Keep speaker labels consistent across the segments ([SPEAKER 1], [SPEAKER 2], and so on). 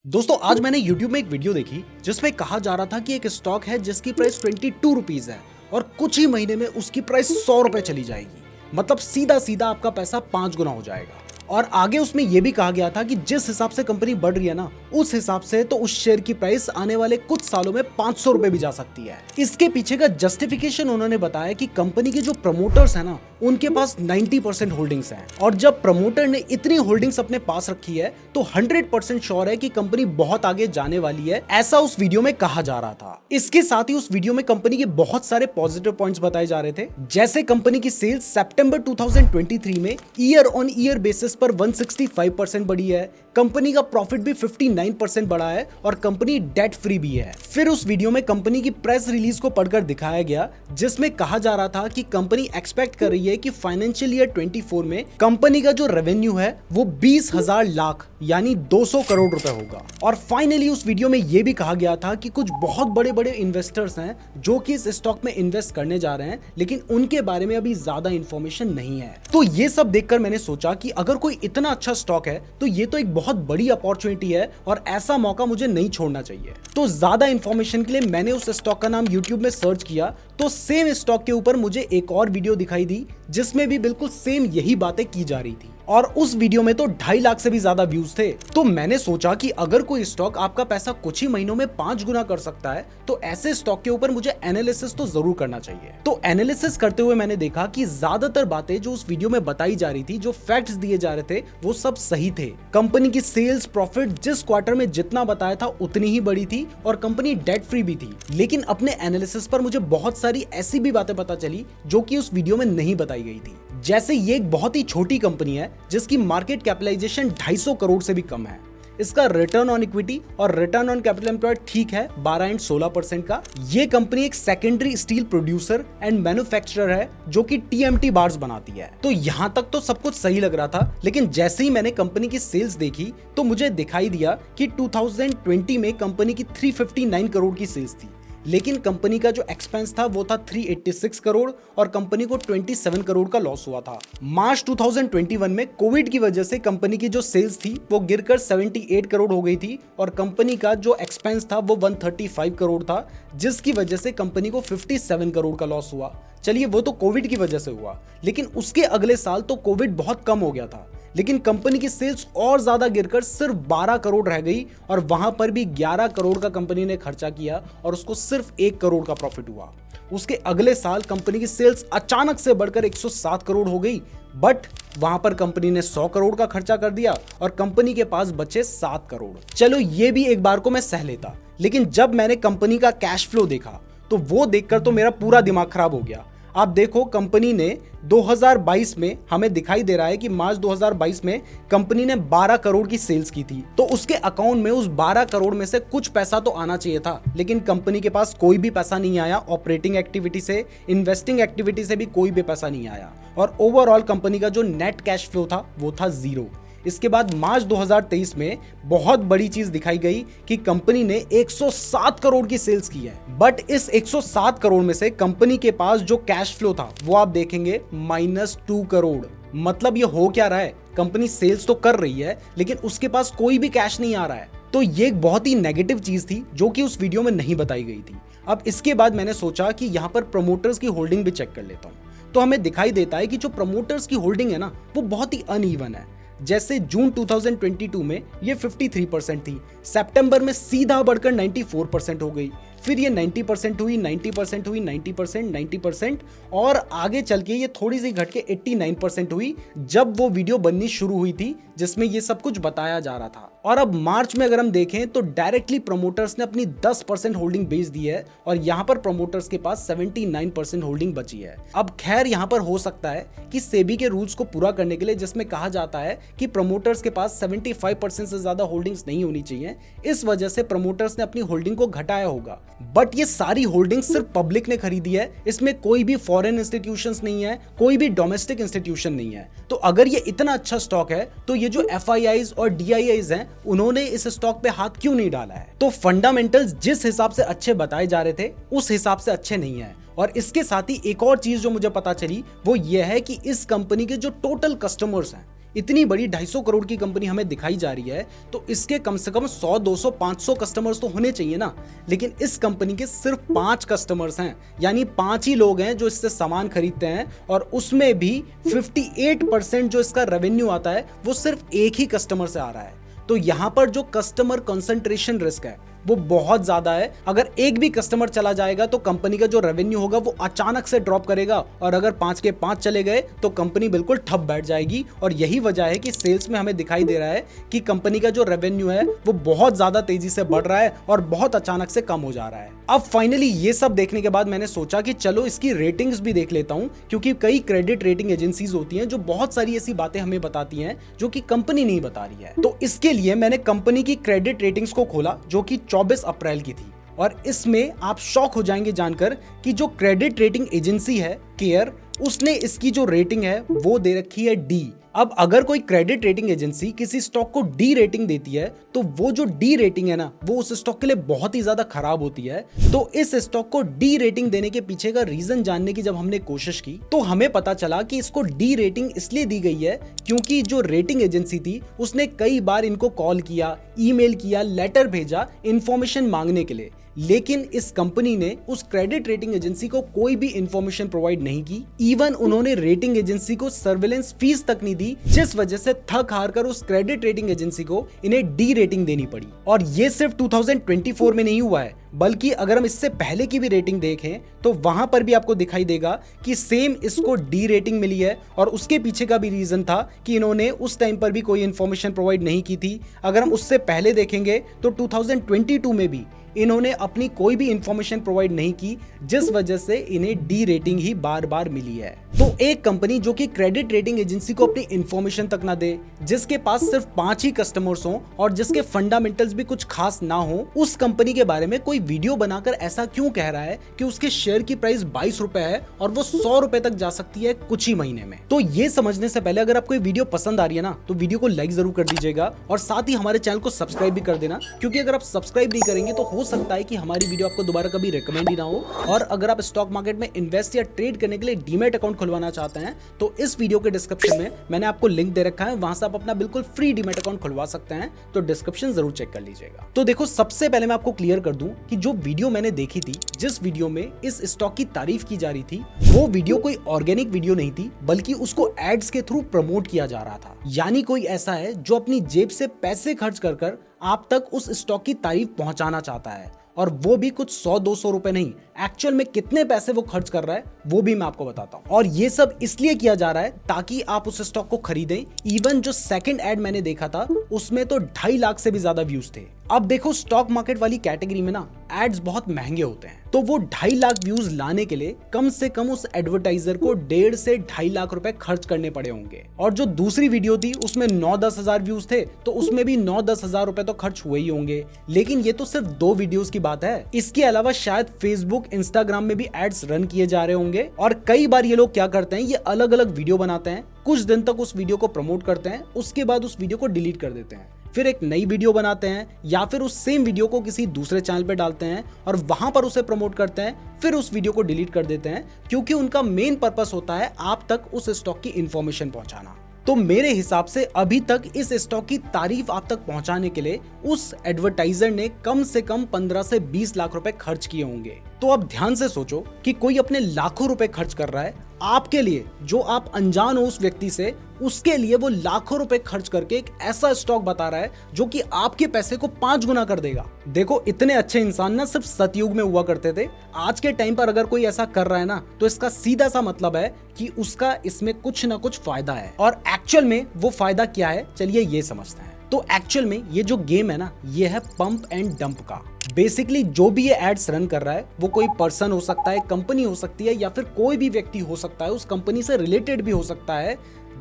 [SPEAKER 1] दोस्तों आज मैंने YouTube में एक वीडियो देखी जिसमें कहा जा रहा था कि एक स्टॉक है जिसकी प्राइस 22 रुपीज है और कुछ ही महीने में उसकी प्राइस 100 रुपए चली जाएगी। मतलब सीधा सीधा आपका पैसा 5 गुना हो जाएगा। और आगे उसमें यह भी कहा गया था कि जिस हिसाब से कंपनी बढ़ रही है ना, उस हिसाब से तो उस शेयर की प्राइस आने वाले कुछ सालों में 500 रुपए भी जा सकती है। इसके पीछे का जस्टिफिकेशन उन्होंने बताया कि कंपनी के जो प्रमोटर्स है ना, उनके पास 90% होल्डिंग्स हैं और जब प्रमोटर ने इतनी होल्डिंग्स अपने पास रखी है तो 100% श्योर है कि कंपनी बहुत आगे जाने वाली है, ऐसा उस वीडियो में कहा जा रहा था। इसके साथ ही उस वीडियो में कंपनी के बहुत सारे पॉजिटिव पॉइंट्स बताए जा रहे थे, जैसे कंपनी की सेल्स सितंबर 2023 में ईयर ऑन ईयर बेसिस पर 165% बढ़ी है, कंपनी का प्रॉफिट भी 59% बढ़ा है और कंपनी डेट फ्री भी है। फिर उस वीडियो में कंपनी की प्रेस रिलीज को पढ़कर दिखाया गया जिसमें कहा जा रहा था कि कंपनी एक्सपेक्ट कर रही है कि फाइनेंशियल ईयर 24 में कंपनी का जो रेवेन्यू है वो 20,000 लाख यानी 200 करोड़ रुपए होगा। और फाइनली उस वीडियो में यह भी कहा गया था कि कुछ बहुत बड़े बड़े इन्वेस्टर्स हैं जो कि इस स्टॉक में इन्वेस्ट करने जा रहे हैं, लेकिन उनके बारे में अभी ज्यादा इंफॉर्मेशन नहीं है। तो ये सब देखकर मैंने सोचा कि अगर कोई इतना अच्छा स्टॉक है तो ये तो एक बहुत बड़ी अपॉर्चुनिटी है और ऐसा मौका मुझे नहीं छोड़ना चाहिए। तो ज्यादा इंफॉर्मेशन के लिए मैंने उस स्टॉक का नाम YouTube में सर्च किया तो सेम स्टॉक के ऊपर मुझे एक और वीडियो दिखाई दी जिसमें भी बिल्कुल सेम यही बातें की जा रही थी और उस वीडियो में तो 2.5 लाख से भी ज्यादा व्यूज थे। तो मैंने सोचा कि अगर कोई स्टॉक आपका पैसा कुछ ही महीनों में 5 गुना कर सकता है तो ऐसे स्टॉक के ऊपर मुझे एनालिसिस तो जरूर करना चाहिए। तो एनालिसिस करते हुए मैंने देखा कि ज्यादातर बातें जो उस वीडियो में बताई जा रही थी, जो फैक्ट्स दिए जा रहे थे, वो सब सही थे। कंपनी की सेल्स प्रॉफिट जिस क्वार्टर में जितना बताया था उतनी ही बड़ी थी और कंपनी डेट फ्री भी थी। लेकिन अपने एनालिसिस पर मुझे बहुत सारी ऐसी भी बातें पता चली जो कि उस वीडियो में नहीं बताई गई थी। जैसे ये एक बहुत ही छोटी कंपनी है जिसकी मार्केट कैपिटलाइजेशन 250 करोड़ से भी कम है। इसका रिटर्न ऑन इक्विटी और रिटर्न ऑन कैपिटल एम्प्लॉयड ठीक है 12 एंड 16% का। ये कंपनी एक secondary steel producer and manufacturer है जो कि TMT बार्स बनाती है। तो यहां तक तो सब कुछ सही लग रहा था, लेकिन जैसे ही मैंने कंपनी की सेल्स देखी तो मुझे दिखाई दिया कि 2020 में कंपनी की 359 करोड़ की सेल्स थी, लेकिन कंपनी का जो एक्सपेंस था वो था 386 करोड़ और कंपनी को 27 करोड़ का लॉस हुआ था। मार्च 2021 में कोविड की वजह से कंपनी की जो सेल्स थी वो गिरकर 78 करोड़ हो गई थी और कंपनी का जो एक्सपेंस था वो 135 करोड़ था, जिसकी वजह से कंपनी को 57 करोड़ का लॉस हुआ। चलिए वो तो कोविड की वजह से हुआ, लेकिन उसके अगले साल तो कोविड बहुत कम हो गया था, लेकिन कंपनी की सेल्स और ज्यादा गिरकर सिर्फ 12 करोड़ रह गई और वहां पर भी 11 करोड़ का कंपनी ने खर्चा किया और उसको सिर्फ 1 करोड़ का प्रॉफिट हुआ। उसके अगले साल कंपनी की सेल्स अचानक से बढ़कर 107 करोड़ हो गई, बट वहां पर कंपनी ने 100 करोड़ का खर्चा कर दिया और कंपनी के पास बचे 7 करोड़। चलो ये भी एक बार को मैं सह लेता, लेकिन जब मैंने कंपनी का कैश फ्लो देखा तो वो देखकर तो मेरा पूरा दिमाग खराब हो गया। आप देखो कंपनी ने 2022 में, हमें दिखाई दे रहा है कि मार्च 2022 में कंपनी ने 12 करोड़ की सेल्स की थी, तो उसके अकाउंट में उस 12 करोड़ में से कुछ पैसा तो आना चाहिए था, लेकिन कंपनी के पास कोई भी पैसा नहीं आया। ऑपरेटिंग एक्टिविटी से, इन्वेस्टिंग एक्टिविटी से भी कोई भी पैसा नहीं आया और ओवरऑल कंपनी का जो नेट कैश फ्लो था वो था 0। इसके बाद मार्च 2023 में बहुत बड़ी चीज दिखाई गई कि कंपनी ने 107 करोड़ की सेल्स की है, बट इस 107 करोड़ में से कंपनी के पास जो कैश फ्लो था वो आप देखेंगे -2 करोड़। मतलब ये हो क्या रहा है, कंपनी सेल्स तो कर रही है लेकिन उसके पास कोई भी कैश नहीं आ रहा है। तो ये एक बहुत ही नेगेटिव चीज थी जो कि उस वीडियो में नहीं बताई गई थी। अब इसके बाद मैंने सोचा कि यहाँ पर प्रमोटर्स की होल्डिंग भी चेक कर लेता हूँ, तो हमें दिखाई देता है कि जो प्रमोटर्स की होल्डिंग है ना वो बहुत ही अनइवन है। जैसे जून 2022 में ये 53% थी, सितंबर में सीधा बढ़कर 94% हो गई, फिर ये 90% हुई, 90% हुई, 90%, 90% और आगे चल के ये थोड़ी सी घट के 89% हुई जब वो वीडियो बननी शुरू हुई थी जिसमें ये सब कुछ बताया जा रहा था। और अब मार्च में अगर हम देखें तो डायरेक्टली प्रमोटर्स ने अपनी 10% होल्डिंग बेच दी है और यहाँ पर प्रमोटर्स के पास 79% होल्डिंग बची है। अब खैर यहाँ पर हो सकता है कि सेबी के रूल्स को पूरा करने के लिए, जिसमें कहा जाता है कि प्रमोटर्स के पास 75% से ज्यादा होल्डिंग्स नहीं होनी चाहिए, इस वजह से प्रमोटर्स ने अपनी होल्डिंग को घटाया होगा। बट ये सारी होल्डिंग सिर्फ पब्लिक ने खरीदी है, इसमें कोई भी फॉरेन इंस्टीट्यूशंस नहीं है, कोई भी डोमेस्टिक इंस्टीट्यूशन नहीं है। तो अगर ये इतना अच्छा स्टॉक है तो ये जो FIIs और DIIs हैं उन्होंने इस स्टॉक पे हाथ क्यों नहीं डाला है? तो फंडामेंटल्स जिस हिसाब से अच्छे बताए जा रहे थे उस हिसाब से अच्छे नहीं है। और इसके साथ ही एक और चीज जो मुझे पता चली वो ये है कि इस कंपनी के जो टोटल कस्टमर्स हैं इतनी बड़ी 250 करोड़ की कंपनी हमें दिखाई जा रही है तो इसके कम से कम 100, 200, 500 कस्टमर्स तो होने चाहिए ना। लेकिन इस कंपनी के सिर्फ 5 कस्टमर्स हैं, यानी 5 ही लोग हैं जो इससे सामान खरीदते हैं, और उसमें भी 58% जो इसका रेवेन्यू आता है वो सिर्फ एक ही कस्टमर से आ रहा है। तो यहां पर जो कस्टमर कंसंट्रेशन रिस्क है वो बहुत ज्यादा है। अगर एक भी कस्टमर चला जाएगा तो कंपनी का जो रेवेन्यू होगा वो अचानक से ड्रॉप करेगा, और अगर 5 के 5 चले गए तो कंपनी बिल्कुल ठप बैठ जाएगी। और यही वजह है कि सेल्स में हमें दिखाई दे रहा है कि कंपनी का जो रेवेन्यू है वो बहुत ज्यादा तेजी से बढ़ रहा है और बहुत अचानक से कम हो जा रहा है। अब फाइनली ये सब देखने के बाद मैंने सोचा कि चलो इसकी रेटिंग्स भी देख लेता हूं, क्योंकि कई क्रेडिट रेटिंग एजेंसीज होती हैं जो बहुत सारी ऐसी बातें हमें बताती हैं जो कि कंपनी नहीं बता रही है। तो इसके लिए मैंने कंपनी की क्रेडिट रेटिंग्स को खोला जो कि 24 अप्रैल की थी, और इसमें आप शॉक हो जाएंगे जानकर कि जो क्रेडिट रेटिंग एजेंसी है केयर, उसने इसकी जो रेटिंग है वो दे रखी है डी। अब अगर कोई क्रेडिट रेटिंग एजेंसी किसी स्टॉक को डी रेटिंग देती है तो वो जो डी रेटिंग है ना वो उस स्टॉक के लिए बहुत ही ज्यादा खराब होती है। तो इस स्टॉक को डी रेटिंग देने के पीछे का रीजन जानने की जब हमने कोशिश की तो हमें पता चला कि इसको डी रेटिंग इसलिए दी गई है क्योंकि जो रेटिंग एजेंसी थी उसने कई बार इनको कॉल किया, ईमेल किया, लेटर भेजा इंफॉर्मेशन मांगने के लिए, लेकिन इस कंपनी ने उस क्रेडिट रेटिंग एजेंसी को कोई भी इंफॉर्मेशन प्रोवाइड नहीं की। इवन उन्होंने रेटिंग एजेंसी को सर्विलेंस फीस तक नहीं दी, जिस वजह से थक हार कर उस क्रेडिट रेटिंग एजेंसी को इन्हें डी रेटिंग देनी पड़ी। और ये सिर्फ 2024 में नहीं हुआ है, बल्कि अगर हम इससे पहले की भी रेटिंग देखें तो वहां पर भी आपको दिखाई देगा कि सेम इसको डी रेटिंग मिली है। और उसके पीछे का भी रीजन था कि इन्होंने उस टाइम पर भी कोई इंफॉर्मेशन प्रोवाइड नहीं की थी। अगर हम उससे पहले देखेंगे तो 2022 में भी इन्होंने अपनी कोई भी इंफॉर्मेशन प्रोवाइड नहीं की, जिस वजह से इन्हें डी रेटिंग ही बार बार मिली है। तो एक कंपनी जो कि क्रेडिट रेटिंग एजेंसी को अपनी इंफॉर्मेशन तक ना दे, जिसके पास सिर्फ 5 ही कस्टमर्स हों और जिसके फंडामेंटल्स भी कुछ खास ना हो, उस कंपनी के बारे में कोई वीडियो बनाकर ऐसा क्यों कह रहा है कि उसके शेयर की प्राइस 22 रुपए है और वो 100 रुपए तक जा सकती है कुछ ही महीने में। तो ये समझने से पहले अगर आपको वीडियो पसंद आ रही है ना तो वीडियो को लाइक जरूर कर दीजिएगा, और साथ ही हमारे चैनल को सब्सक्राइब भी कर देना, क्योंकि अगर आप सब्सक्राइब नहीं करेंगे तो हो सकता है कि हमारी वीडियो आपको दोबारा कभी रिकमेंड ही ना हो। और अगर आप स्टॉक मार्केट में इन्वेस्ट या ट्रेड करने के लिए डीमैट अकाउंट खुलवाना चाहते हैं तो इस वीडियो के डिस्क्रिप्शन में मैंने आपको लिंक दे रखा है, वहां से आप अपना बिल्कुल फ्री डीमैट अकाउंट खुलवा सकते हैं। तो डिस्क्रिप्शन जरूर चेक कर लीजिएगा। तो देखो, सबसे पहले मैं आपको क्लियर कर दूं कि जो वीडियो मैंने देखी थी, जिस वीडियो में इस स्टॉक की तारीफ की जा रही थी, वो वीडियो कोई ऑर्गेनिक वीडियो नहीं थी, बल्कि उसको एड्स के थ्रू प्रमोट किया जा रहा था। यानी कोई ऐसा है जो अपनी जेब से पैसे खर्च कर आप तक उस स्टॉक की तारीफ पहुंचाना चाहता है, और वो भी कुछ 100-200 रुपए नहीं, एक्चुअल में कितने पैसे वो खर्च कर रहा है वो भी मैं आपको बताता हूं। और ये सब इसलिए किया जा रहा है ताकि आप उस स्टॉक को खरीदें। इवन जो सेकंड एड मैंने देखा था उसमें तो 2.5 लाख से भी ज्यादा व्यूज थे। अब देखो, स्टॉक मार्केट वाली कैटेगरी में ना एड्स बहुत महंगे होते हैं, तो वो 2.5 लाख व्यूज लाने के लिए कम से कम उस एडवर्टाइजर को 1.5 से 2.5 लाख रुपए खर्च करने पड़े होंगे। और जो दूसरी वीडियो थी उसमें 9-10 हजार व्यूज थे, तो उसमें भी 9-10 हजार रुपए तो खर्च हुए ही होंगे। लेकिन ये तो सिर्फ 2 वीडियोस की बात है। इसके अलावा शायद फेसबुक, इंस्टाग्राम में भी एड्स रन किए जा रहे होंगे। और कई बार ये लोग क्या करते हैं, ये अलग अलग वीडियो बनाते हैं, कुछ दिन तक उस वीडियो को प्रमोट करते हैं, उसके बाद उस वीडियो को डिलीट कर देते हैं, फिर एक नई वीडियो बनाते हैं, या फिर उस सेम वीडियो को किसी दूसरे चैनल पे डालते हैं और वहां पर उसे प्रमोट करते हैं, फिर उस वीडियो को डिलीट कर देते हैं, क्योंकि उनका मेन पर्पस होता है आप तक उस स्टॉक की इंफॉर्मेशन पहुंचाना। तो मेरे हिसाब से अभी तक इस स्टॉक की तारीफ आप तक पहुंचाने के लिए उस एडवर्टाइजर ने कम से कम 15 से 20 लाख रुपए खर्च किए होंगे। तो अब ध्यान से सोचो कि कोई अपने लाखों रुपए खर्च कर रहा है आपके लिए, जो आप अनजान हो उस व्यक्ति से, उसके लिए वो लाखों रुपए खर्च करके एक ऐसा स्टॉक बता रहा है जो कि आपके पैसे को 5 गुना कर देगा। देखो, इतने अच्छे इंसान ना सिर्फ सतयुग में हुआ करते थे। आज के टाइम पर अगर कोई ऐसा कर रहा है ना तो इसका सीधा सा मतलब है कि उसका इसमें कुछ ना कुछ फायदा है। और एक्चुअल में वो फायदा क्या है, चलिए ये समझते हैं। तो एक्चुअल में ये जो गेम है ना, ये है पंप एंड डंप का। बेसिकली जो भी ये एड्स रन कर रहा है वो कोई पर्सन हो सकता है, कंपनी हो सकती है, या फिर कोई भी व्यक्ति हो सकता है, उस कंपनी से रिलेटेड भी हो सकता है,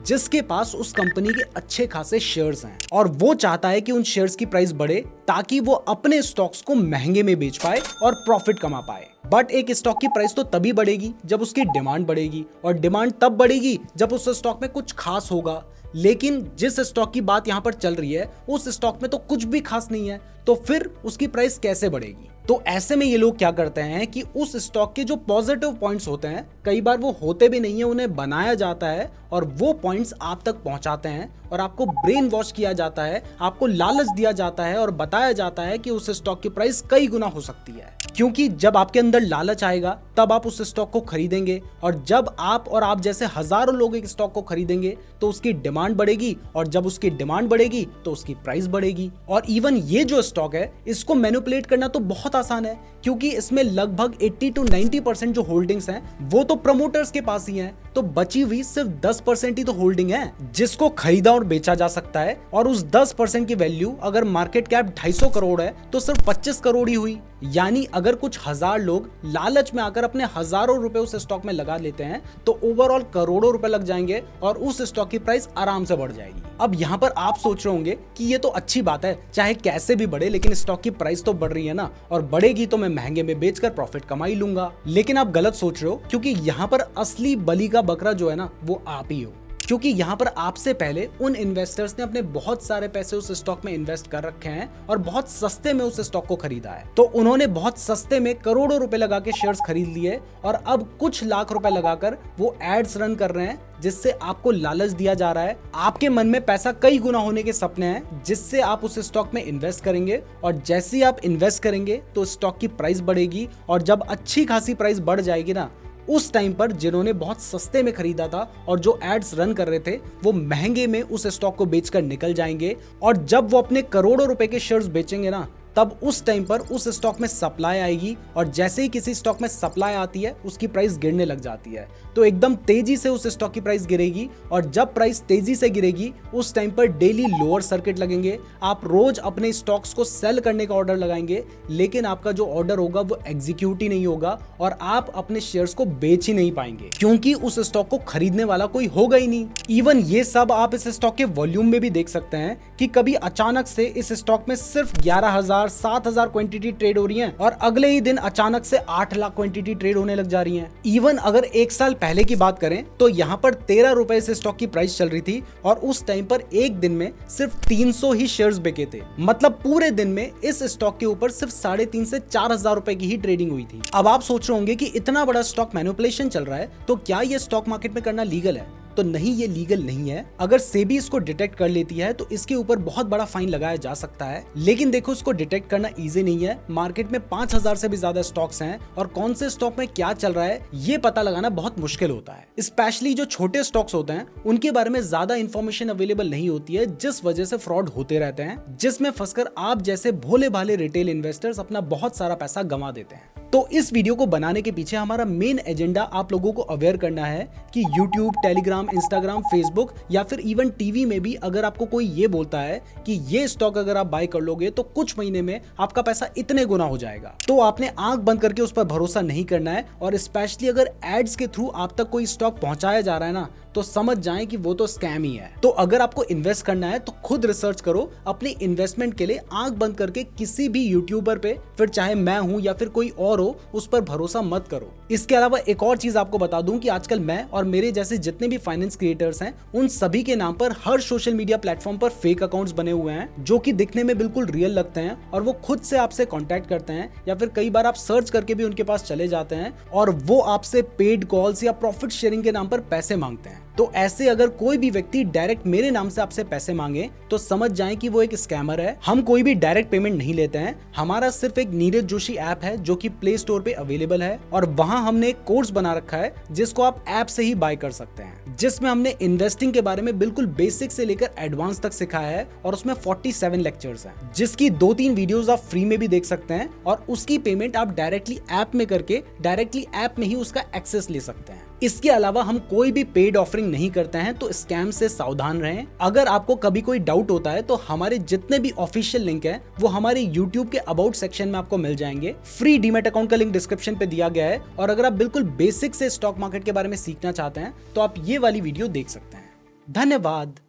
[SPEAKER 1] जिसके पास उस कंपनी के अच्छे खासे शेयर्स हैं, और वो चाहता है कि उन शेयर्स की प्राइस बढ़े ताकि वो अपने स्टॉक्स को महंगे में बेच पाए और प्रॉफिट कमा पाए। बट एक स्टॉक की प्राइस तो तभी बढ़ेगी जब उसकी डिमांड बढ़ेगी, और डिमांड तब बढ़ेगी जब उस स्टॉक में कुछ खास होगा। लेकिन जिस स्टॉक की बात यहाँ पर चल रही है उस स्टॉक में तो कुछ भी खास नहीं है, तो फिर उसकी प्राइस कैसे बढ़ेगी? तो ऐसे में ये लोग क्या करते हैं कि उस स्टॉक के जो पॉजिटिव पॉइंट्स होते हैं, कई बार वो होते भी नहीं है, उन्हें बनाया जाता है और वो पॉइंट्स आप तक पहुंचाते हैं और आपको ब्रेन वॉश किया जाता है, आपको लालच दिया जाता है और बताया जाता है कि उस स्टॉक की प्राइस कई गुना हो सकती है। क्योंकि जब आपके अंदर लालच आएगा तब आप उस स्टॉक को खरीदेंगे, और जब आप जैसे हजारों लोग एक स्टॉक को खरीदेंगे तो उसकी डिमांड बढ़ेगी, और जब उसकी डिमांड बढ़ेगी तो उसकी प्राइस बढ़ेगी। और इवन ये जो स्टॉक है इसको मैनिपुलेट करना तो बहुत आसान है, क्योंकि इसमें लगभग 80 to 90% जो होल्डिंग्स हैं वो तो प्रमोटर्स के पास ही हैं, तो बची हुई सिर्फ 10% ही तो होल्डिंग है जिसको खरीदा और बेचा जा सकता है। और उस 10% की वैल्यू अगर मार्केट कैप 250 करोड़ है तो सिर्फ 25 करोड़ ही हुई। यानी अगर कुछ हजार लोग लालच में आकर अपने हजारों रुपए उस स्टॉक में लगा लेते हैं तो ओवरऑल करोड़ों रुपए लग जाएंगे और उस स्टॉक की प्राइस आराम से बढ़ जाएगी। अब यहाँ पर आप सोच रहे होंगे कि ये तो अच्छी बात है, चाहे कैसे भी बढ़े लेकिन स्टॉक की प्राइस तो बढ़ रही है ना, और बढ़ेगी तो मैं महंगे में बेचकर प्रॉफिट कमा ही लूंगा। लेकिन आप गलत सोच रहे हो, क्योंकि यहाँ पर असली बलि का बकरा जो है ना वो आप ही हो। क्योंकि यहाँ पर आपसे पहले उन इन्वेस्टर्स ने अपने बहुत सारे पैसे उस स्टॉक में इन्वेस्ट कर रखे हैं और बहुत सस्ते में उस स्टॉक को खरीदा है। तो उन्होंने बहुत सस्ते में करोड़ों रुपए लगा के शेयर्स खरीद लिए और अब कुछ लाख रुपए लगाकर वो एड्स रन कर रहे हैं, जिससे आपको लालच दिया जा रहा है। आपके मन में पैसा कई गुना होने के सपने हैं, जिससे आप उस स्टॉक में इन्वेस्ट करेंगे, और जैसे ही आप इन्वेस्ट करेंगे तो स्टॉक की प्राइस बढ़ेगी, और जब अच्छी खासी प्राइस बढ़ जाएगी ना, उस टाइम पर जिन्होंने बहुत सस्ते में खरीदा था और जो एड्स रन कर रहे थे वो महंगे में उस स्टॉक को बेचकर निकल जाएंगे। और जब वो अपने करोड़ों रुपए के शेयर्स बेचेंगे ना, तब उस टाइम पर उस स्टॉक में सप्लाई आएगी, और जैसे ही किसी स्टॉक में सप्लाई आती है उसकी प्राइस गिरने लग जाती है, तो एकदम तेजी से उस स्टॉक की प्राइस गिरेगी। और जब प्राइस तेजी से गिरेगी उस टाइम पर डेली लोअर सर्किट लगेंगे, आप रोज अपने स्टॉक्स को सेल करने का ऑर्डर लगाएंगे, लेकिन आपका जो ऑर्डर होगा वो एग्जीक्यूट ही नहीं होगा और आप अपने शेयर्स को बेच ही नहीं पाएंगे, क्योंकि उस स्टॉक को खरीदने वाला कोई होगा ही नहीं। इवन ये सब आप इस स्टॉक के वॉल्यूम में भी देख सकते हैं कि कभी अचानक से इस स्टॉक में सिर्फ 11,000 7,000 क्वांटिटी ट्रेड हो रही हैं, और अगले ही दिन अचानक से 8 लाख क्वांटिटी ट्रेड होने लग जा रही हैं। इवन अगर एक साल पहले की बात करें तो यहाँ पर 13 रुपए से स्टॉक की प्राइस चल रही थी, और उस टाइम पर एक दिन में सिर्फ 300 ही शेयर्स बिके थे। मतलब पूरे दिन में इस स्टॉक के ऊपर सिर्फ 3,500 से 4,000 रुपए की ही ट्रेडिंग हुई थी। अब आप सोच रहे होंगे कि इतना बड़ा स्टॉक मैनिपुलेशन चल रहा है तो क्या ये स्टॉक मार्केट में करना लीगल है? तो नहीं, ये लीगल नहीं है। अगर सेबी इसको डिटेक्ट कर लेती है तो इसके ऊपर बहुत बड़ा फाइन लगाया जा सकता है, लेकिन देखो इसको डिटेक्ट करना इजी नहीं है। मार्केट में 5,000 से भी ज्यादा स्टॉक्स हैं और कौन से स्टॉक में क्या चल रहा है ये पता लगाना बहुत मुश्किल होता है। स्पेशली जो छोटे स्टॉक्स होते हैं उनके बारे में ज्यादा इंफॉर्मेशन अवेलेबल नहीं होती है, जिस वजह से फ्रॉड होते रहते हैं, जिसमें फंसकर आप जैसे भोले भाले रिटेल इन्वेस्टर्स अपना बहुत सारा पैसा गंवा देते हैं। तो इस वीडियो को बनाने के पीछे हमारा मेन एजेंडा आप लोगों को अवेयर करना है कि YouTube, टेलीग्राम, इंस्टाग्राम, फेसबुक या फिर इवन टीवी में भी अगर आपको कोई ये बोलता है कि ये स्टॉक अगर आप बाय कर लोगे तो कुछ महीने में आपका पैसा इतने गुना हो जाएगा, तो आपने आंख बंद करके उस पर भरोसा नहीं करना है। और स्पेशली अगर एड्स के थ्रू आप तक कोई स्टॉक पहुंचाया जा रहा है ना, तो समझ जाएं कि वो तो स्कैम ही है। तो अगर आपको इन्वेस्ट करना है तो खुद रिसर्च करो। अपनी इन्वेस्टमेंट के लिए आंख बंद करके किसी भी यूट्यूबर पे, फिर चाहे मैं हूं या फिर कोई और हो, उस पर भरोसा मत करो। इसके अलावा एक और चीज आपको बता दूं कि आजकल मैं और मेरे जैसे जितने भी फाइनेंस क्रिएटर्स हैं उन सभी के नाम पर हर सोशल मीडिया प्लेटफॉर्म पर फेक अकाउंट्स बने हुए हैं, जो कि दिखने में बिल्कुल रियल लगते हैं, और वो खुद से आपसे कॉन्टैक्ट करते हैं या फिर कई बार आप सर्च करके भी उनके पास चले जाते हैं और वो आपसे पेड कॉल्स या प्रॉफिट शेयरिंग के नाम पर पैसे मांगते हैं। तो ऐसे अगर कोई भी व्यक्ति डायरेक्ट मेरे नाम से आपसे पैसे मांगे तो समझ जाएं कि वो एक स्कैमर है। हम कोई भी डायरेक्ट पेमेंट नहीं लेते हैं। हमारा सिर्फ एक नीरज जोशी ऐप है जो कि प्ले स्टोर पे अवेलेबल है, और वहां हमने एक कोर्स बना रखा है जिसको आप ऐप से ही बाय कर सकते हैं, जिसमें हमने इन्वेस्टिंग के बारे में बिल्कुल बेसिक से लेकर एडवांस तक सिखाया है, और उसमें 47 लेक्चर्स हैं, जिसकी 2-3 वीडियोस आप फ्री में भी देख सकते हैं, और उसकी पेमेंट आप डायरेक्टली ऐप में करके डायरेक्टली ऐप में ही उसका एक्सेस ले सकते हैं। इसके अलावा हम कोई भी पेड ऑफरिंग नहीं करते हैं, तो स्कैम से सावधान रहें। अगर आपको कभी कोई डाउट होता है तो हमारे जितने भी ऑफिशियल लिंक हैं वो हमारे YouTube के अबाउट सेक्शन में आपको मिल जाएंगे। फ्री डीमैट अकाउंट का लिंक डिस्क्रिप्शन पे दिया गया है, और अगर आप बिल्कुल बेसिक से स्टॉक मार्केट के बारे में सीखना चाहते हैं तो आप ये वाली वीडियो देख सकते हैं। धन्यवाद।